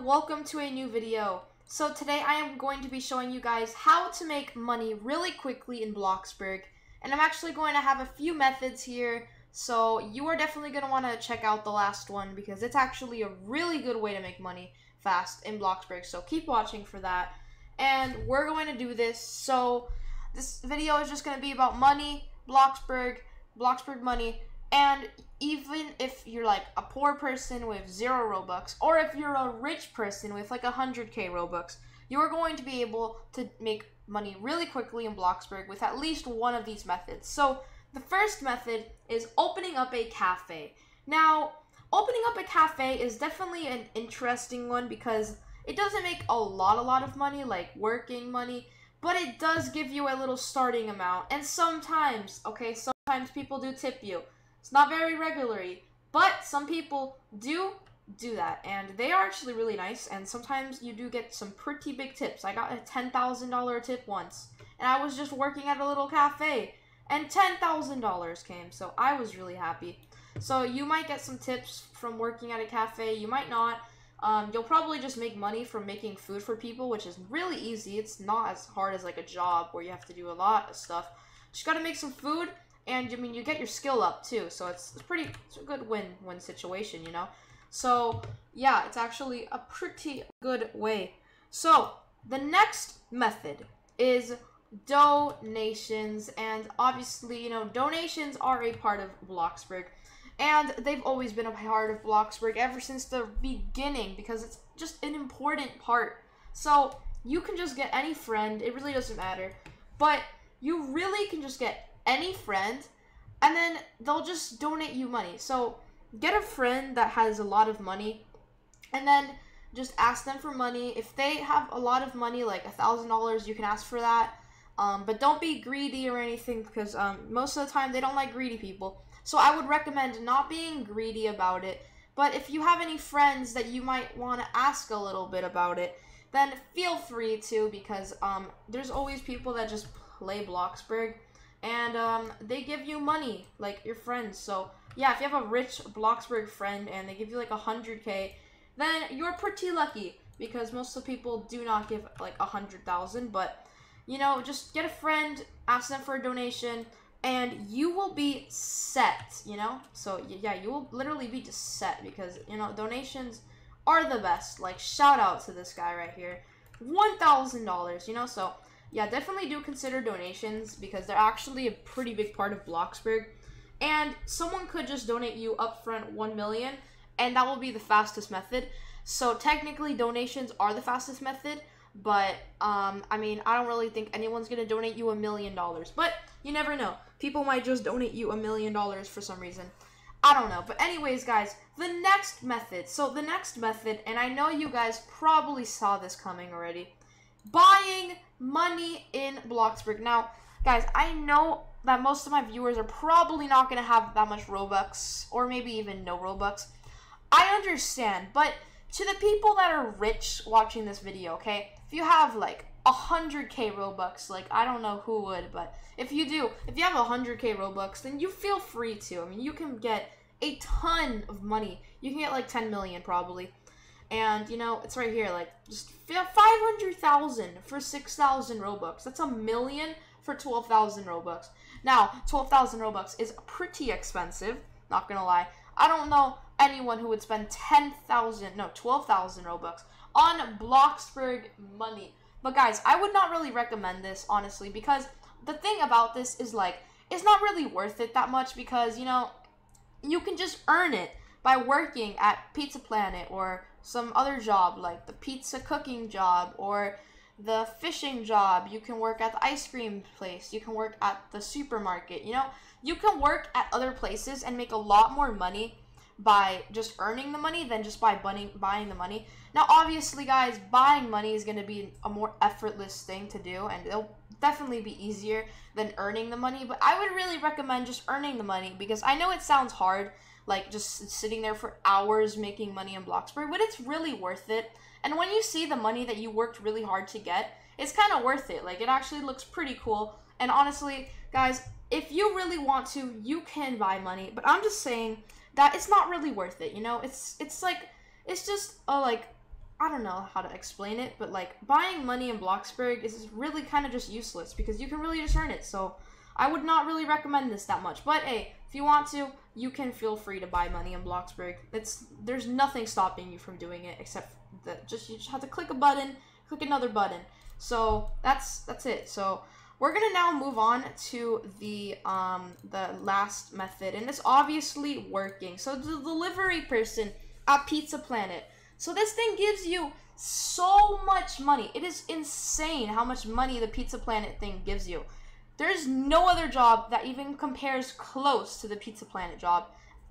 everyone, welcome to a new video. So today I am going to be showing you guys how to make money really quickly in Bloxburg. And I'm actually going to have a few methods here, so you are definitely going to want to check out the last one because it's actually a really good way to make money fast in Bloxburg. So keep watching for that. And we're going to do this. So this video is just going to be about money, Bloxburg money. And even if you're like a poor person with 0 Robux, or if you're a rich person with like 100k Robux, you are going to be able to make money really quickly in Bloxburg with at least one of these methods. So the first method is opening up a cafe. Now, opening up a cafe is definitely an interesting one because it doesn't make a lot of money, like working money, but it does give you a little starting amount. And sometimes people do tip you. It's not very regularly, but some people do that, and they are actually really nice, and sometimes you do get some pretty big tips. I got a $10,000 tip once, and I was just working at a little cafe, and $10,000 came, so I was really happy. So you might get some tips from working at a cafe, you might not. You'll probably just make money from making food for people, which is really easy. It's not as hard as like a job where you have to do a lot of stuff. Just gotta make some food. And, I mean, you get your skill up, too, so it's a good win-win situation, you know? So, yeah, it's actually a pretty good way. So, the next method is donations, and obviously, you know, donations are a part of Bloxburg, and they've always been a part of Bloxburg ever since the beginning, because it's just an important part. So, you can just get any friend, it really doesn't matter, but you really can just get any friend, and then they'll just donate you money. So get a friend that has a lot of money, and then just ask them for money. If they have a lot of money, like $1,000, you can ask for that. But don't be greedy or anything, because most of the time they don't like greedy people. So I would recommend not being greedy about it. But if you have any friends that you might want to ask a little bit about it, then feel free to, because there's always people that just play Bloxburg, and they give you money, like your friends. So yeah, if you have a rich Bloxburg friend and they give you like 100k, then you're pretty lucky, because most of the people do not give like 100,000. But you know, just get a friend, ask them for a donation, and you will be set, you know? So yeah, you will literally be just set, because you know, donations are the best. Like, shout out to this guy right here, $1,000, you know? So yeah, definitely do consider donations, because they're actually a pretty big part of Bloxburg. And someone could just donate you upfront 1 million, and that will be the fastest method. So technically, donations are the fastest method, but I mean, I don't really think anyone's gonna donate you $1 million. But you never know. People might just donate you $1 million for some reason. I don't know. But anyways, guys, the next method. So the next method, and I know you guys probably saw this coming already, buying money in Bloxburg. Now, guys, I know that most of my viewers are probably not going to have that much Robux, or maybe even no Robux. I understand, but to the people that are rich watching this video, okay, if you have like 100k Robux, like, I don't know who would, but if you do, if you have 100k Robux, then you feel free to. I mean, you can get a ton of money. You can get like 10 million probably. And, you know, it's right here, like, just 500,000 for 6,000 Robux. That's $1 million for 12,000 Robux. Now, 12,000 Robux is pretty expensive, not gonna lie. I don't know anyone who would spend 12,000 Robux on Bloxburg money. But guys, I would not really recommend this, honestly, because the thing about this is, like, it's not really worth it that much, because, you know, you can just earn it by working at Pizza Planet or some other job, like the pizza cooking job or the fishing job. You can work at the ice cream place. You can work at the supermarket. You know, you can work at other places and make a lot more money by just earning the money than just by buying the money. Now, obviously, guys, buying money is going to be a more effortless thing to do, and it'll definitely be easier than earning the money. But I would really recommend just earning the money, because I know it sounds hard, like just sitting there for hours making money in Bloxburg, but it's really worth it. And when you see the money that you worked really hard to get, it's kind of worth it. Like, it actually looks pretty cool. And honestly, guys, if you really want to, you can buy money, but I'm just saying that it's not really worth it, you know? It's just a, like, I don't know how to explain it, but like buying money in Bloxburg is really kind of just useless because you can really just earn it. So I would not really recommend this that much. But hey, if you want to, you can feel free to buy money in Bloxburg. There's nothing stopping you from doing it except that you just have to click a button, click another button. So that's it. So we're gonna now move on to the last method, and it's obviously working. So the delivery person at Pizza Planet. So this thing gives you so much money. It is insane how much money the Pizza Planet thing gives you. There's no other job that even compares close to the Pizza Planet job.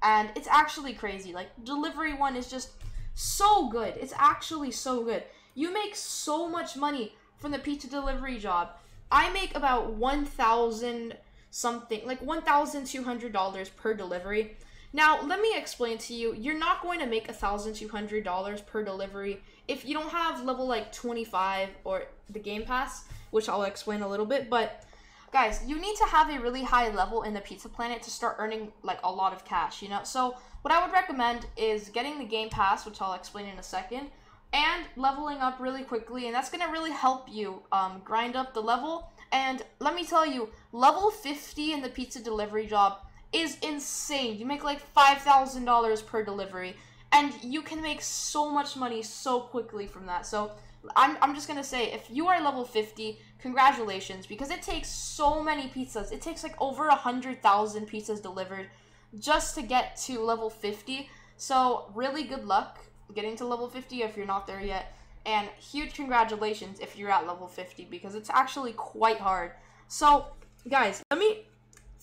And it's actually crazy. Like, delivery one is just so good. It's actually so good. You make so much money from the pizza delivery job. I make about 1,000 something, like $1,200 per delivery. Now, let me explain to you, you're not going to make $1,200 per delivery if you don't have level like 25 or the Game Pass, which I'll explain a little bit. But guys, you need to have a really high level in the Pizza Planet to start earning like a lot of cash, you know? So what I would recommend is getting the Game Pass, which I'll explain in a second, and leveling up really quickly, and that's going to really help you grind up the level. And let me tell you, level 50 in the pizza delivery job is insane. You make like $5,000 per delivery, and you can make so much money so quickly from that. So I'm just gonna say, if you are level 50, congratulations, because it takes so many pizzas. It takes like over 100,000 pizzas delivered just to get to level 50. So really good luck getting to level 50 if you're not there yet, and huge congratulations if you're at level 50, because it's actually quite hard. So guys, let me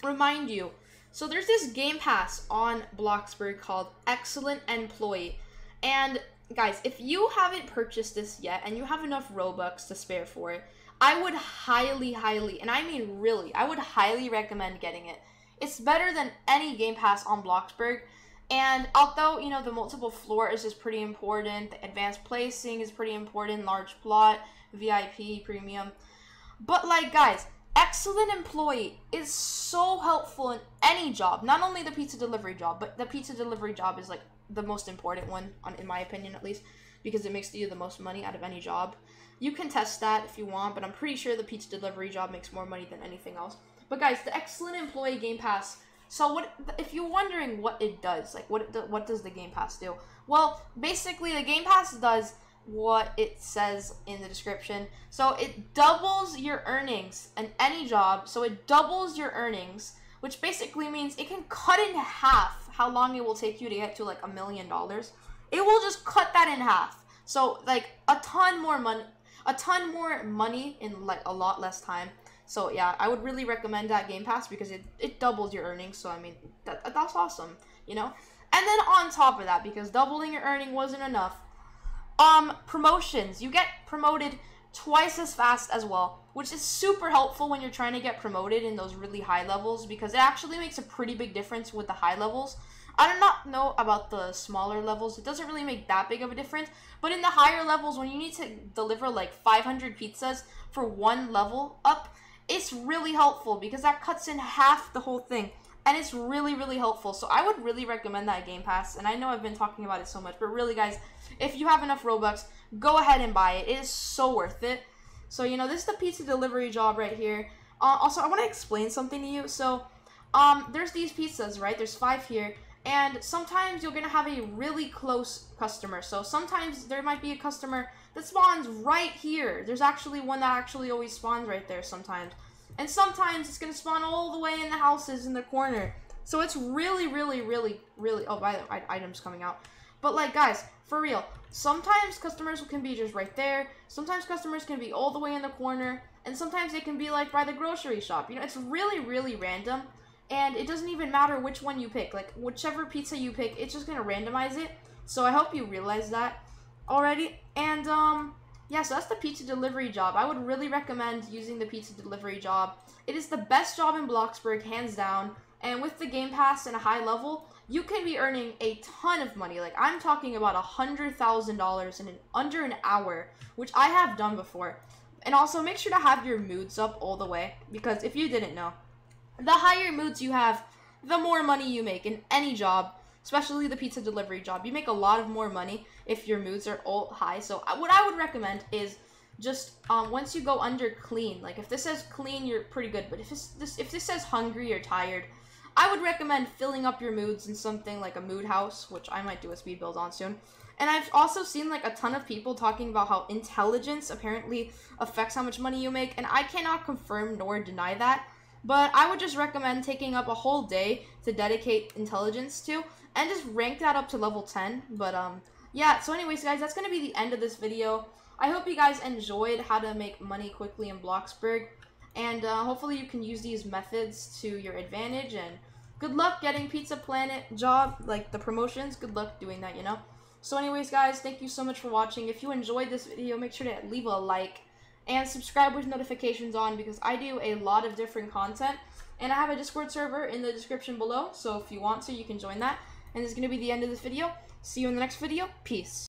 remind you, so there's this Game Pass on Bloxburg called Excellent Employee. And guys, if you haven't purchased this yet and you have enough Robux to spare for it, I would highly, and I mean really, I would highly recommend getting it. It's better than any Game Pass on Bloxburg. And although, you know, the multiple floor is just pretty important, the advanced placing is pretty important, large plot, VIP, premium. But like guys, Excellent Employee is so helpful in any job, not only the pizza delivery job, but the pizza delivery job is like the most important one, in my opinion at least, because it makes you the most money out of any job. You can test that if you want, but I'm pretty sure the pizza delivery job makes more money than anything else. But guys, the Excellent Employee Game Pass, so what, if you're wondering what it does, like what does the Game Pass do? Well, basically the Game Pass does what it says in the description. So it doubles your earnings in any job. So it doubles your earnings, which basically means it can cut in half how long it will take you to get to like $1 million. It will just cut that in half. So like a ton more money in like a lot less time. So yeah, I would really recommend that Game Pass because it doubles your earnings. So I mean, that's awesome, you know? And then on top of that, because doubling your earning wasn't enough, promotions. You get promoted twice as fast as well, which is super helpful when you're trying to get promoted in those really high levels, because it actually makes a pretty big difference with the high levels. I do not know about the smaller levels. It doesn't really make that big of a difference, but in the higher levels, when you need to deliver like 500 pizzas for one level up, it's really helpful because that cuts in half the whole thing. And it's really, really helpful. So I would really recommend that Game Pass. And I know I've been talking about it so much, but really, guys, if you have enough Robux, go ahead and buy it. It is so worth it. So, you know, this is the pizza delivery job right here. Also, I want to explain something to you. So, there's these pizzas, right? There's 5 here. And sometimes you're going to have a really close customer. So sometimes there might be a customer that spawns right here. There's actually one that actually always spawns right there sometimes. And sometimes it's going to spawn all the way in the houses in the corner. So it's really, oh, by the way, items coming out. But like, guys, for real, sometimes customers can be just right there. Sometimes customers can be all the way in the corner. And sometimes they can be like by the grocery shop. You know, it's really random. And it doesn't even matter which one you pick. Like, whichever pizza you pick, it's just going to randomize it. So I hope you realize that already. And, yeah, so that's the pizza delivery job. I would really recommend using the pizza delivery job. It is the best job in Bloxburg, hands down. And with the Game Pass and a high level, you can be earning a ton of money. Like, I'm talking about $100,000 in under an hour, which I have done before. And also, make sure to have your moods up all the way. Because if you didn't know, the higher moods you have, the more money you make in any job, especially the pizza delivery job. You make a lot of more money if your moods are all high. So what I would recommend is just once you go under clean, like if this says clean, you're pretty good. But if this says hungry or tired, I would recommend filling up your moods in something like a mood house, which I might do a speed build on soon. And I've also seen like a ton of people talking about how intelligence apparently affects how much money you make, and I cannot confirm nor deny that. But I would just recommend taking up a whole day to dedicate intelligence to, and just rank that up to level 10. But yeah, so anyways guys, that's going to be the end of this video. I hope you guys enjoyed how to make money quickly in Bloxburg, and hopefully you can use these methods to your advantage, and good luck getting Pizza Planet job, like the promotions. Good luck doing that, you know? So anyways guys, thank you so much for watching. If you enjoyed this video, make sure to leave a like and subscribe with notifications on, because I do a lot of different content, and I have a Discord server in the description below, so if you want to, you can join that. And this is going to be the end of this video. See you in the next video. Peace.